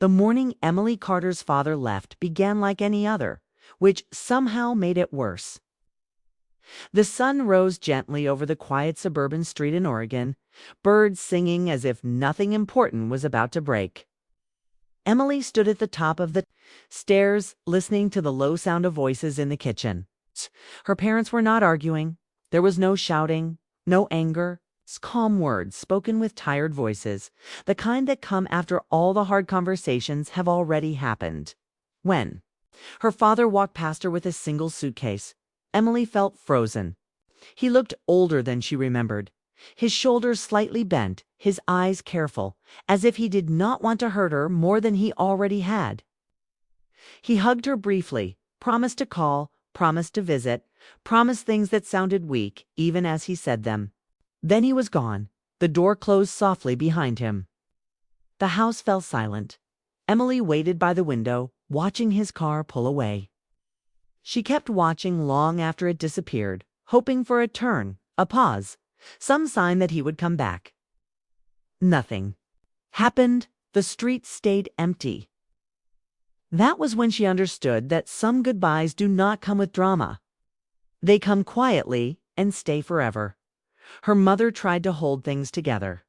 The morning Emily Carter's father left began like any other, which somehow made it worse. The sun rose gently over the quiet suburban street in Oregon, birds singing as if nothing important was about to break. Emily stood at the top of the stairs, listening to the low sound of voices in the kitchen. Her parents were not arguing. There was no shouting, no anger, calm words spoken with tired voices, the kind that come after all the hard conversations have already happened. When her father walked past her with a single suitcase, Emily felt frozen. He looked older than she remembered, his shoulders slightly bent, his eyes careful, as if he did not want to hurt her more than he already had. He hugged her briefly, promised to call, promised to visit, promised things that sounded weak, even as he said them. Then he was gone. The door closed softly behind him. The house fell silent. Emily waited by the window, watching his car pull away. She kept watching long after it disappeared, hoping for a turn, a pause, some sign that he would come back. Nothing happened. The street stayed empty. That was when she understood that some goodbyes do not come with drama. They come quietly and stay forever. Her mother tried to hold things together.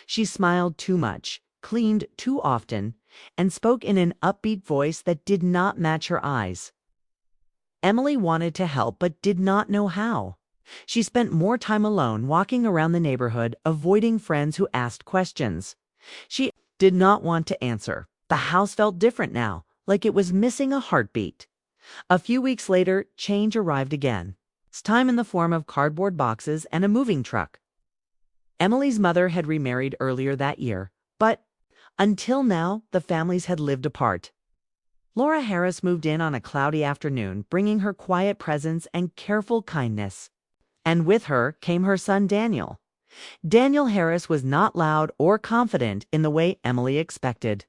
She smiled too much, cleaned too often, and spoke in an upbeat voice that did not match her eyes. Emily wanted to help but did not know how. She spent more time alone walking around the neighborhood, avoiding friends who asked questions. She did not want to answer. The house felt different now, like it was missing a heartbeat. A few weeks later, change arrived again. This time in the form of cardboard boxes and a moving truck. Emily's mother had remarried earlier that year, but until now, the families had lived apart. Laura Harris moved in on a cloudy afternoon, bringing her quiet presence and careful kindness. And with her came her son Daniel. Daniel Harris was not loud or confident in the way Emily expected.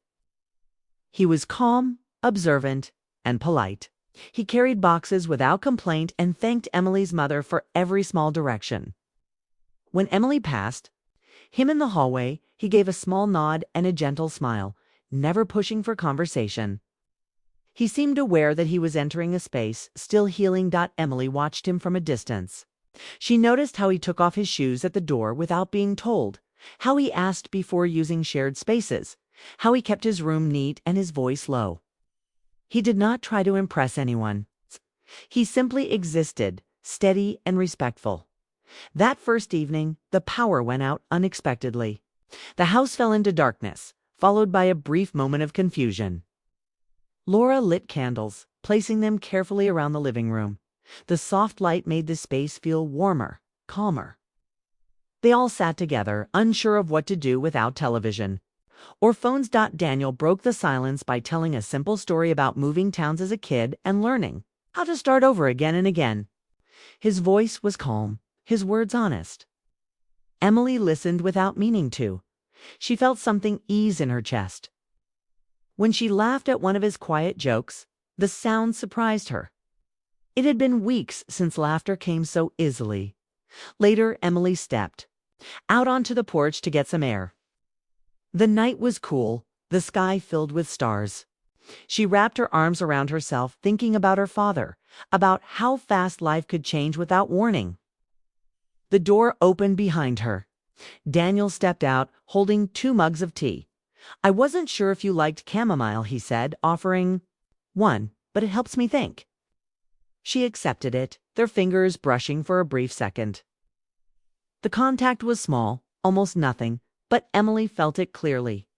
He was calm, observant, and polite. He carried boxes without complaint and thanked Emily's mother for every small direction. When Emily passed him in the hallway, he gave a small nod and a gentle smile, never pushing for conversation. He seemed aware that he was entering a space, still healing. Emily watched him from a distance. She noticed how he took off his shoes at the door without being told, how he asked before using shared spaces, how he kept his room neat and his voice low. He did not try to impress anyone. He simply existed, steady and respectful. That first evening, the power went out unexpectedly. The house fell into darkness, followed by a brief moment of confusion. Laura lit candles, placing them carefully around the living room. The soft light made the space feel warmer, calmer. They all sat together, unsure of what to do without television or phones. Daniel broke the silence by telling a simple story about moving towns as a kid and learning how to start over again and again. His voice was calm, his words honest. Emily listened without meaning to. She felt something ease in her chest. When she laughed at one of his quiet jokes, the sound surprised her. It had been weeks since laughter came so easily. Later, Emily stepped out onto the porch to get some air. The night was cool, the sky filled with stars. She wrapped her arms around herself, thinking about her father, about how fast life could change without warning. The door opened behind her. Daniel stepped out, holding 2 mugs of tea. "I wasn't sure if you liked chamomile," he said, offering one, "but it helps me think." She accepted it, their fingers brushing for a brief second. The contact was small, almost nothing, but Emily felt it clearly.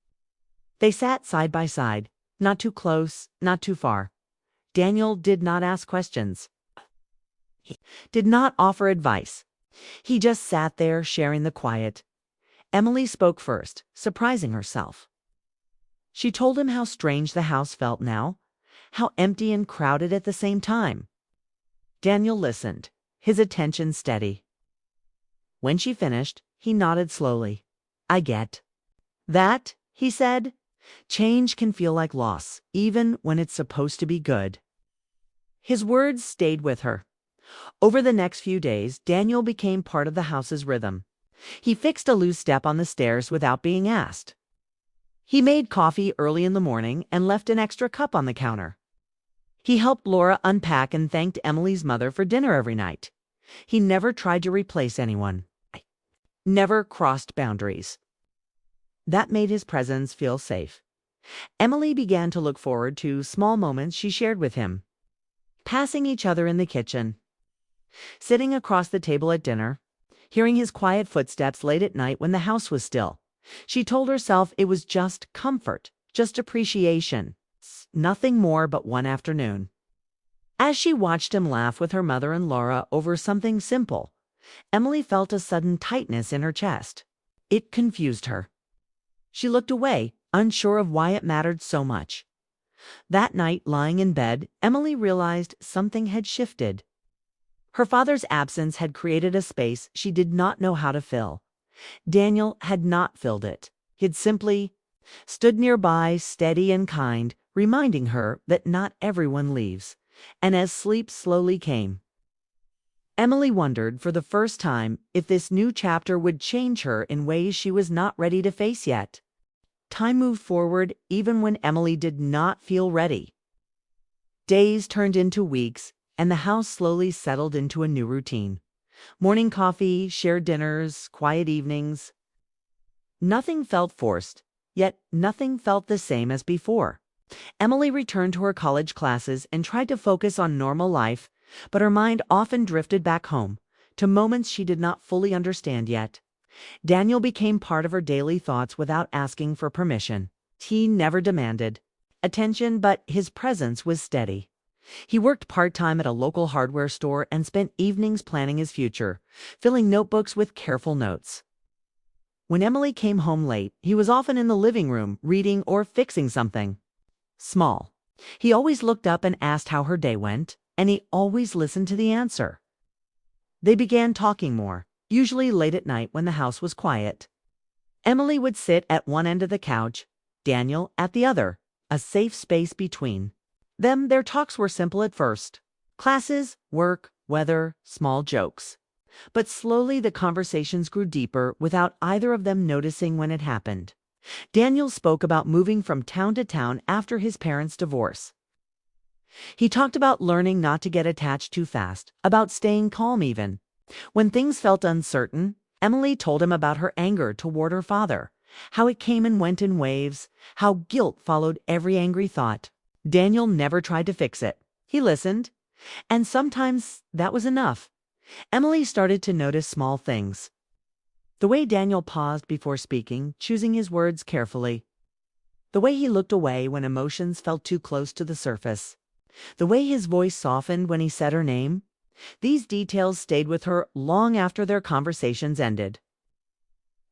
They sat side by side, not too close, not too far. Daniel did not ask questions. He did not offer advice. He just sat there, sharing the quiet. Emily spoke first, surprising herself. She told him how strange the house felt now, how empty and crowded at the same time. Daniel listened, his attention steady. When she finished, he nodded slowly. "I get that," he said. "Change can feel like loss, even when it's supposed to be good." His words stayed with her. Over the next few days, Daniel became part of the house's rhythm. He fixed a loose step on the stairs without being asked. He made coffee early in the morning and left an extra cup on the counter. He helped Laura unpack and thanked Emily's mother for dinner every night. He never tried to replace anyone, never crossed boundaries. That made his presence feel safe. Emily began to look forward to small moments she shared with him. Passing each other in the kitchen, sitting across the table at dinner, hearing his quiet footsteps late at night when the house was still. She told herself it was just comfort, just appreciation, nothing more but one afternoon. As she watched him laugh with her mother and Laura over something simple, Emily felt a sudden tightness in her chest. It confused her. She looked away, unsure of why it mattered so much. That night, lying in bed, Emily realized something had shifted. Her father's absence had created a space she did not know how to fill. Daniel had not filled it. He had simply stood nearby, steady and kind, reminding her that not everyone leaves. And as sleep slowly came, Emily wondered for the first time if this new chapter would change her in ways she was not ready to face yet. Time moved forward even when Emily did not feel ready. Days turned into weeks, and the house slowly settled into a new routine. Morning coffee, shared dinners, quiet evenings. Nothing felt forced, yet nothing felt the same as before. Emily returned to her college classes and tried to focus on normal life, but her mind often drifted back home, to moments she did not fully understand yet. Daniel became part of her daily thoughts without asking for permission. He never demanded attention, but his presence was steady. He worked part-time at a local hardware store and spent evenings planning his future, filling notebooks with careful notes. When Emily came home late, he was often in the living room, reading or fixing something small. He always looked up and asked how her day went, and he always listened to the answer. They began talking more, usually late at night when the house was quiet. Emily would sit at one end of the couch, Daniel at the other, a safe space between them. Their talks were simple at first. Classes, work, weather, small jokes. But slowly the conversations grew deeper without either of them noticing when it happened. Daniel spoke about moving from town to town after his parents' divorce. He talked about learning not to get attached too fast, about staying calm even. When things felt uncertain, Emily told him about her anger toward her father, how it came and went in waves, how guilt followed every angry thought. Daniel never tried to fix it. He listened, and sometimes that was enough. Emily started to notice small things. The way Daniel paused before speaking, choosing his words carefully. The way he looked away when emotions felt too close to the surface. The way his voice softened when he said her name. These details stayed with her long after their conversations ended.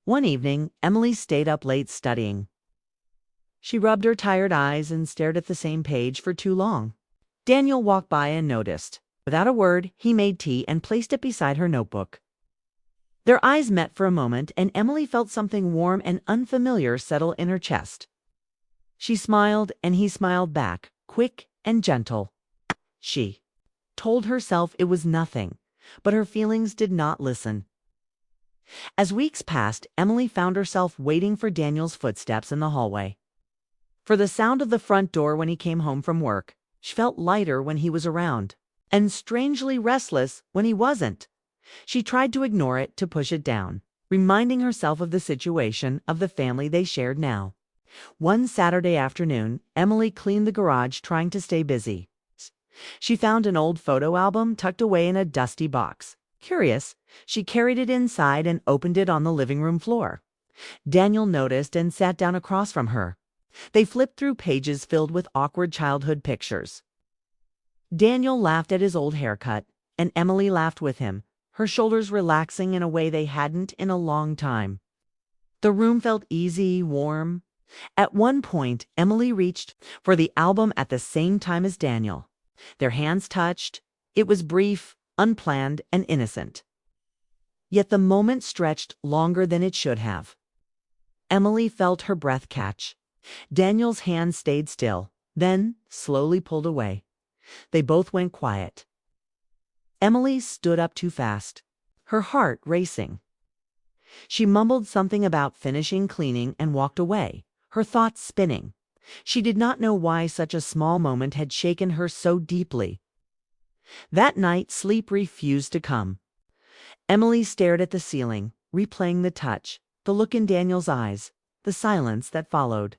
One evening, Emily stayed up late studying. She rubbed her tired eyes and stared at the same page for too long. Daniel walked by and noticed. Without a word, he made tea and placed it beside her notebook. Their eyes met for a moment, and Emily felt something warm and unfamiliar settle in her chest. She smiled, and he smiled back, quick and gentle. She told herself it was nothing, but her feelings did not listen. As weeks passed, Emily found herself waiting for Daniel's footsteps in the hallway. For the sound of the front door when he came home from work. She felt lighter when he was around, and strangely restless when he wasn't. She tried to ignore it, to push it down, reminding herself of the situation of the family they shared now. One Saturday afternoon, Emily cleaned the garage, trying to stay busy. She found an old photo album tucked away in a dusty box. Curious, she carried it inside and opened it on the living room floor. Daniel noticed and sat down across from her. They flipped through pages filled with awkward childhood pictures. Daniel laughed at his old haircut, and Emily laughed with him, her shoulders relaxing in a way they hadn't in a long time. The room felt easy, warm. At one point, Emily reached for the album at the same time as Daniel. Their hands touched. It was brief, unplanned, and innocent. Yet the moment stretched longer than it should have. Emily felt her breath catch. Daniel's hand stayed still, then slowly pulled away. They both went quiet. Emily stood up too fast, her heart racing. She mumbled something about finishing cleaning and walked away, her thoughts spinning. She did not know why such a small moment had shaken her so deeply. That night, sleep refused to come. Emily stared at the ceiling, replaying the touch, the look in Daniel's eyes, the silence that followed.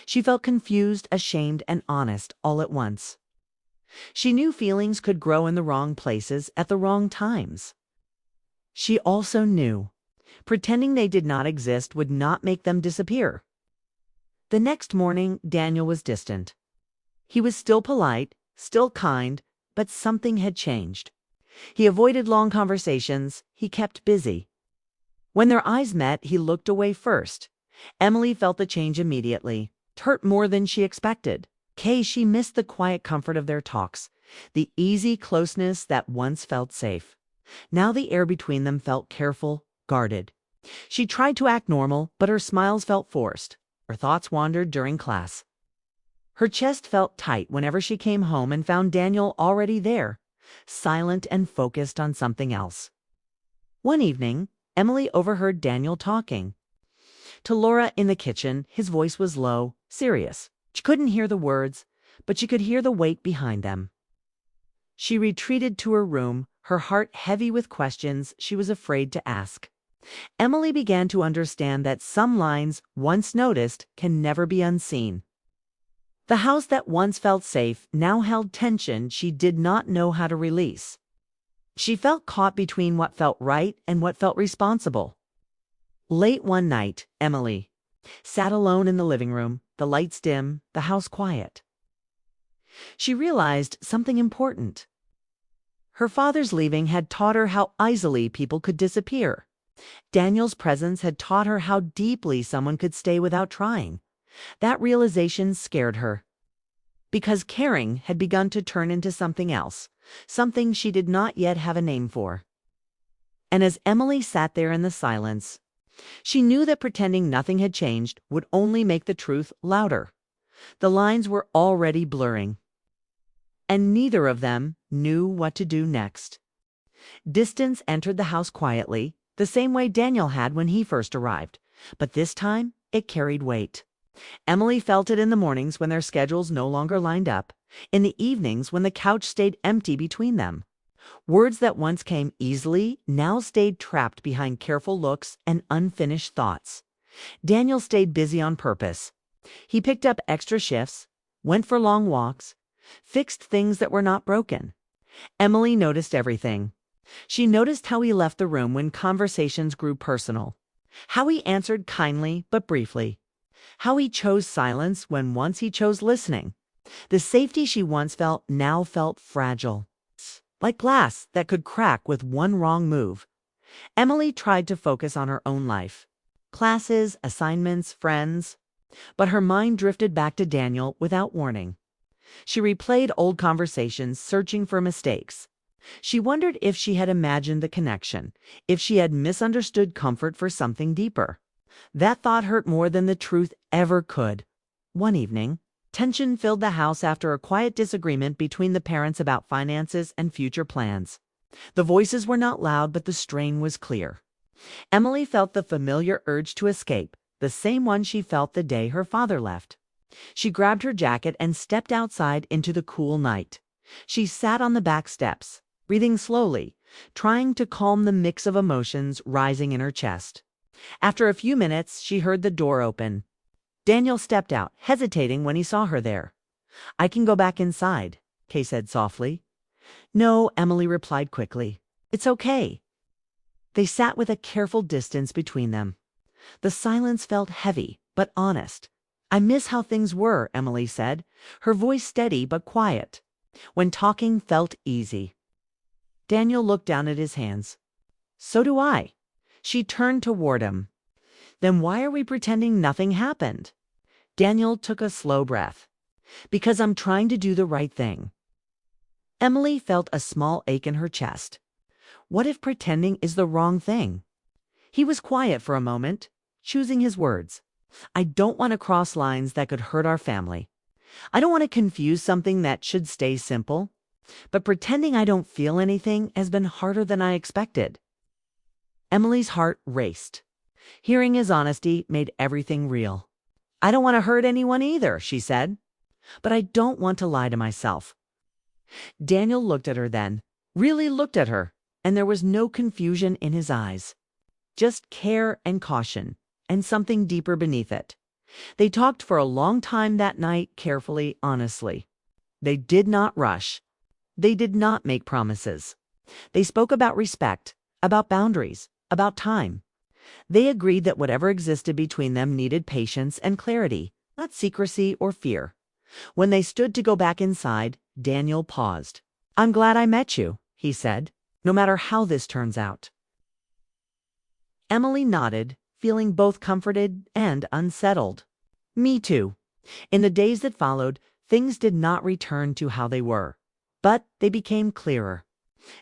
She felt confused, ashamed, and honest all at once. She knew feelings could grow in the wrong places at the wrong times. She also knew pretending they did not exist would not make them disappear. The next morning, Daniel was distant. He was still polite, still kind, but something had changed. He avoided long conversations. He kept busy. When their eyes met, he looked away first. Emily felt the change immediately. It hurt more than she expected. She missed the quiet comfort of their talks, the easy closeness that once felt safe. Now the air between them felt careful, guarded. She tried to act normal, but her smiles felt forced. Her thoughts wandered during class. Her chest felt tight whenever she came home and found Daniel already there, silent and focused on something else. One evening, Emily overheard Daniel talking to Laura in the kitchen. His voice was low, serious. She couldn't hear the words, but she could hear the weight behind them. She retreated to her room, her heart heavy with questions she was afraid to ask. Emily began to understand that some lines, once noticed, can never be unseen. The house that once felt safe now held tension she did not know how to release. She felt caught between what felt right and what felt responsible. Late one night, Emily sat alone in the living room, the lights dim, the house quiet. She realized something important. Her father's leaving had taught her how easily people could disappear. Daniel's presence had taught her how deeply someone could stay without trying. That realization scared her, because caring had begun to turn into something else, something she did not yet have a name for. And as Emily sat there in the silence, she knew that pretending nothing had changed would only make the truth louder. The lines were already blurring, and neither of them knew what to do next. Distance entered the house quietly, the same way Daniel had when he first arrived, but this time it carried weight. Emily felt it in the mornings when their schedules no longer lined up, in the evenings when the couch stayed empty between them. Words that once came easily now stayed trapped behind careful looks and unfinished thoughts. Daniel stayed busy on purpose. He picked up extra shifts, went for long walks, fixed things that were not broken. Emily noticed everything. She noticed how he left the room when conversations grew personal, how he answered kindly but briefly, how he chose silence when once he chose listening. The safety she once felt now felt fragile, like glass that could crack with one wrong move. Emily tried to focus on her own life, classes, assignments, friends, but her mind drifted back to Daniel without warning. She replayed old conversations, searching for mistakes. She wondered if she had imagined the connection, if she had misunderstood comfort for something deeper. That thought hurt more than the truth ever could. One evening, tension filled the house after a quiet disagreement between the parents about finances and future plans. The voices were not loud, but the strain was clear. Emily felt the familiar urge to escape, the same one she felt the day her father left. She grabbed her jacket and stepped outside into the cool night. She sat on the back steps, breathing slowly, trying to calm the mix of emotions rising in her chest. After a few minutes, she heard the door open. Daniel stepped out, hesitating when he saw her there. "I can go back inside," Kay said softly. "No," Emily replied quickly. "It's okay." They sat with a careful distance between them. The silence felt heavy, but honest. "I miss how things were," Emily said, her voice steady but quiet. When talking felt easy. Daniel looked down at his hands. "So do I." She turned toward him. "Then why are we pretending nothing happened?" Daniel took a slow breath. "Because I'm trying to do the right thing." Emily felt a small ache in her chest. What if pretending is the wrong thing? He was quiet for a moment, choosing his words. "I don't want to cross lines that could hurt our family. I don't want to confuse something that should stay simple. But pretending I don't feel anything has been harder than I expected." Emily's heart raced. Hearing his honesty made everything real. I don't want to hurt anyone either, she said. But I don't want to lie to myself. Daniel looked at her then, really looked at her, and there was no confusion in his eyes. Just care and caution, and something deeper beneath it. They talked for a long time that night, carefully, honestly. They did not rush. They did not make promises. They spoke about respect, about boundaries, about time. They agreed that whatever existed between them needed patience and clarity, not secrecy or fear. When they stood to go back inside, Daniel paused. I'm glad I met you, he said, no matter how this turns out. Emily nodded, feeling both comforted and unsettled. Me too. In the days that followed, things did not return to how they were, but they became clearer.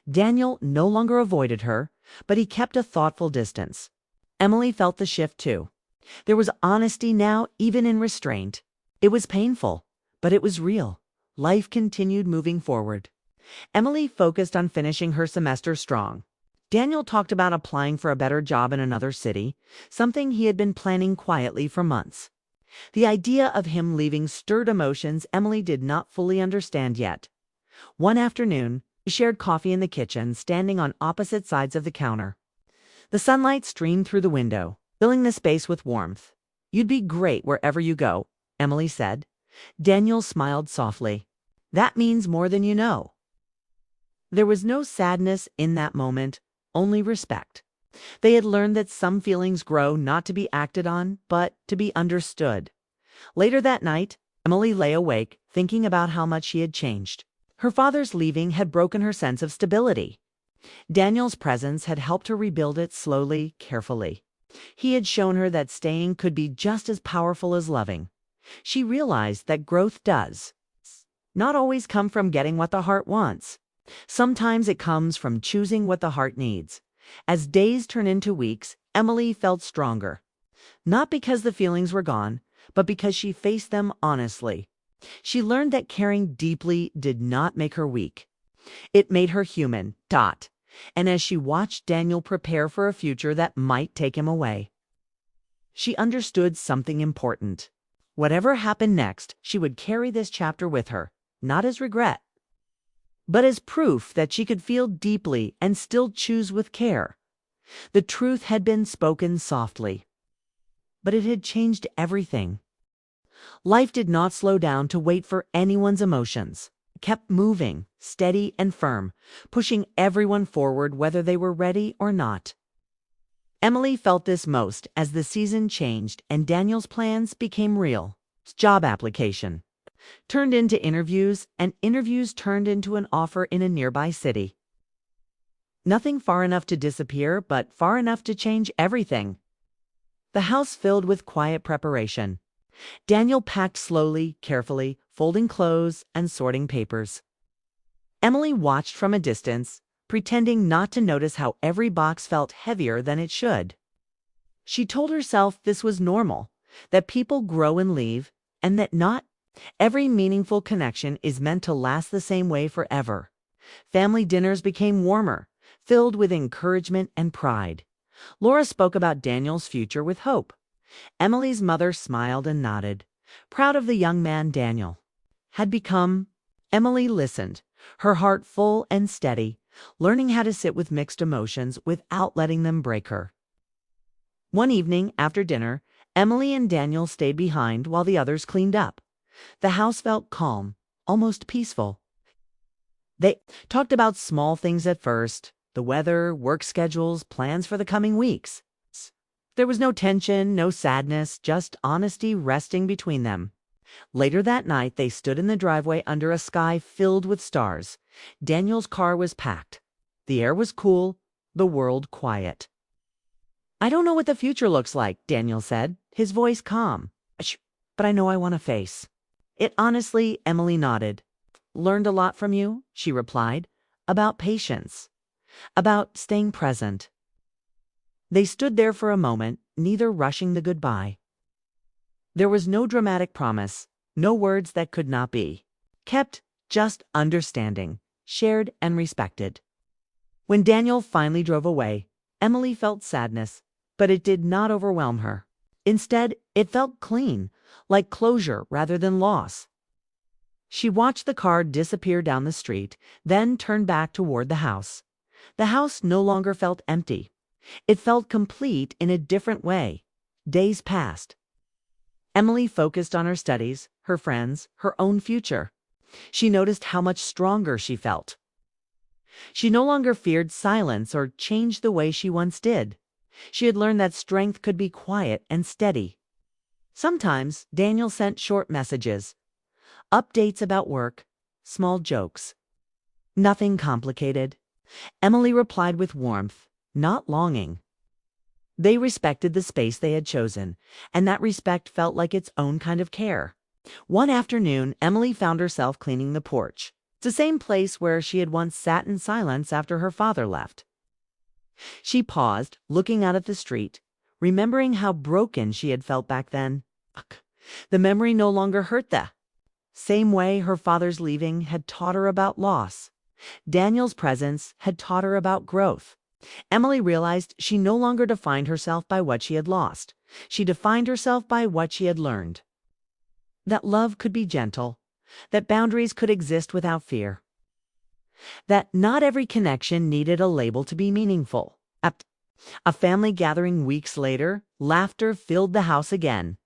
Daniel no longer avoided her, but he kept a thoughtful distance. Emily felt the shift too. There was honesty now, even in restraint. It was painful, but it was real. Life continued moving forward. Emily focused on finishing her semester strong. Daniel talked about applying for a better job in another city, something he had been planning quietly for months. The idea of him leaving stirred emotions Emily did not fully understand yet. One afternoon, they shared coffee in the kitchen, standing on opposite sides of the counter. The sunlight streamed through the window, filling the space with warmth. You'd be great wherever you go, Emily said. Daniel smiled softly. That means more than you know. There was no sadness in that moment, only respect. They had learned that some feelings grow not to be acted on, but to be understood. Later that night, Emily lay awake, thinking about how much she had changed. Her father's leaving had broken her sense of stability. Daniel's presence had helped her rebuild it slowly, carefully. He had shown her that staying could be just as powerful as loving. She realized that growth does not always come from getting what the heart wants. Sometimes it comes from choosing what the heart needs. As days turned into weeks, Emily felt stronger. Not because the feelings were gone, but because she faced them honestly. She learned that caring deeply did not make her weak. It made her human. And as she watched Daniel prepare for a future that might take him away, she understood something important. Whatever happened next, she would carry this chapter with her, not as regret, but as proof that she could feel deeply and still choose with care. The truth had been spoken softly, but it had changed everything. Life did not slow down to wait for anyone's emotions. It kept moving, steady and firm, pushing everyone forward whether they were ready or not. Emily felt this most as the season changed and Daniel's plans became real. Job application turned into interviews, and interviews turned into an offer in a nearby city. Nothing far enough to disappear, but far enough to change everything. The house filled with quiet preparation. Daniel packed slowly, carefully, folding clothes and sorting papers. Emily watched from a distance, pretending not to notice how every box felt heavier than it should. She told herself this was normal, that people grow and leave, and that not every meaningful connection is meant to last the same way forever. Family dinners became warmer, filled with encouragement and pride. Laura spoke about Daniel's future with hope. Emily's mother smiled and nodded, proud of the young man Daniel had become. Emily listened, her heart full and steady, learning how to sit with mixed emotions without letting them break her. One evening after dinner, Emily and Daniel stayed behind while the others cleaned up. The house felt calm, almost peaceful. They talked about small things at first, the weather, work schedules, plans for the coming weeks. There was no tension, no sadness, just honesty resting between them. Later that night, they stood in the driveway under a sky filled with stars. Daniel's car was packed. The air was cool, the world quiet. I don't know what the future looks like, Daniel said, his voice calm. But I know I want to face it honestly. Emily nodded. Learned a lot from you, she replied, about patience, about staying present. They stood there for a moment, neither rushing the goodbye. There was no dramatic promise, no words that could not be kept, just understanding, shared and respected. When Daniel finally drove away, Emily felt sadness, but it did not overwhelm her. Instead, it felt clean, like closure rather than loss. She watched the car disappear down the street, then turned back toward the house. The house no longer felt empty. It felt complete in a different way. Days passed. Emily focused on her studies, her friends, her own future. She noticed how much stronger she felt. She no longer feared silence or changed the way she once did. She had learned that strength could be quiet and steady. Sometimes Daniel sent short messages, updates about work, small jokes. Nothing complicated. Emily replied with warmth, not longing. They respected the space they had chosen, and that respect felt like its own kind of care. One afternoon, Emily found herself cleaning the porch, the same place where she had once sat in silence after her father left. She paused, looking out at the street, remembering how broken she had felt back then. The memory no longer hurt the same way her father's leaving had taught her about loss. Daniel's presence had taught her about growth. Emily realized she no longer defined herself by what she had lost. She defined herself by what she had learned. That love could be gentle, that boundaries could exist without fear, that not every connection needed a label to be meaningful. At a family gathering weeks later, laughter filled the house again.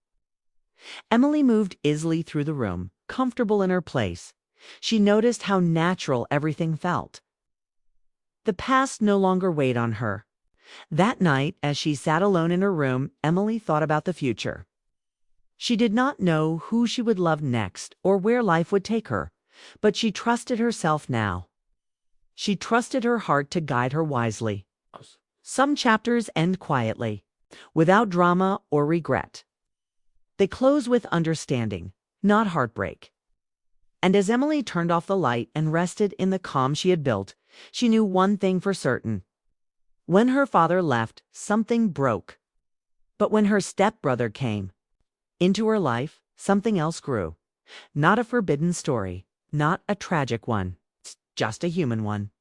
Emily moved easily through the room, comfortable in her place. She noticed how natural everything felt. The past no longer weighed on her. That night, as she sat alone in her room, Emily thought about the future. She did not know who she would love next or where life would take her, but she trusted herself now. She trusted her heart to guide her wisely. Some chapters end quietly, without drama or regret. They close with understanding, not heartbreak. And as Emily turned off the light and rested in the calm she had built, she knew one thing for certain. When her father left, something broke. But when her stepbrother came into her life, something else grew. Not a forbidden story, not a tragic one, just a human one.